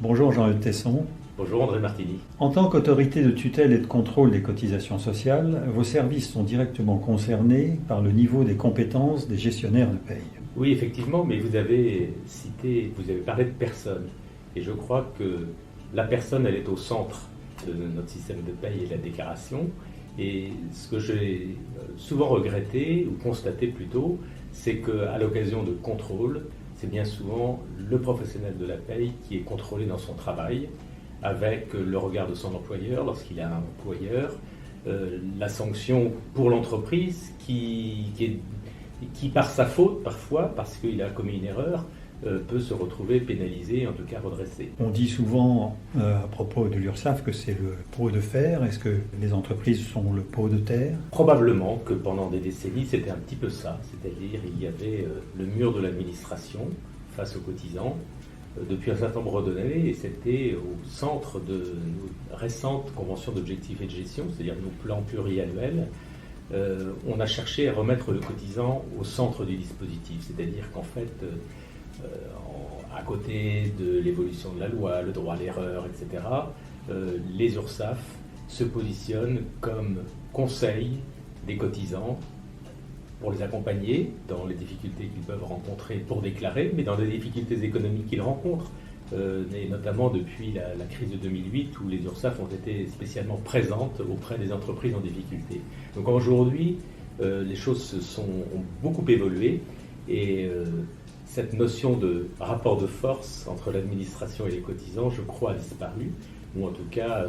Bonjour Jean-Eudes Tesson. Bonjour André Martini. En tant qu'autorité de tutelle et de contrôle des cotisations sociales, vos services sont directement concernés par le niveau des compétences des gestionnaires de paye. Oui, effectivement, mais vous avez parlé de personne. Et je crois que la personne, elle est au centre de notre système de paye et de la déclaration. Et ce que j'ai souvent regretté, ou constaté plutôt, c'est qu'à l'occasion de contrôles, c'est bien souvent le professionnel de la paye qui est contrôlé dans son travail, avec le regard de son employeur lorsqu'il a un employeur, la sanction pour l'entreprise qui par sa faute parfois, parce qu'il a commis une erreur, peut se retrouver pénalisé, en tout cas redressé. On dit souvent à propos de l'URSSAF que c'est le pot de fer. Est-ce que les entreprises sont le pot de terre? Probablement que pendant des décennies, c'était un petit peu ça. C'est-à-dire il y avait le mur de l'administration face aux cotisants depuis un certain nombre d'années, et c'était au centre de nos récentes conventions d'objectifs et de gestion, c'est-à-dire nos plans pluriannuels. On a cherché à remettre le cotisant au centre du dispositif, c'est-à-dire qu'en fait, à côté de l'évolution de la loi, le droit à l'erreur, etc., les URSSAF se positionnent comme conseil des cotisants pour les accompagner dans les difficultés qu'ils peuvent rencontrer pour déclarer, mais dans les difficultés économiques qu'ils rencontrent, et notamment depuis la crise de 2008 où les URSSAF ont été spécialement présentes auprès des entreprises en difficulté. Donc aujourd'hui, les choses ont beaucoup évolué, et cette notion de rapport de force entre l'administration et les cotisants, je crois, a disparu, ou en tout cas,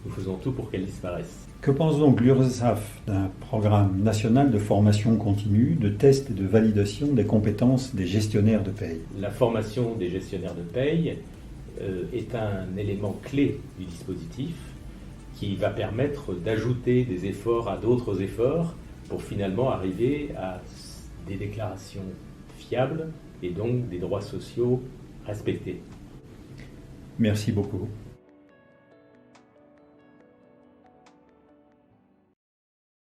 nous faisons tout pour qu'elle disparaisse. Que pense donc l'URSSAF d'un programme national de formation continue, de test et de validation des compétences des gestionnaires de paye? La formation des gestionnaires de paye est un élément clé du dispositif qui va permettre d'ajouter des efforts à d'autres efforts pour finalement arriver à des déclarations fiables et donc des droits sociaux respectés. Merci beaucoup.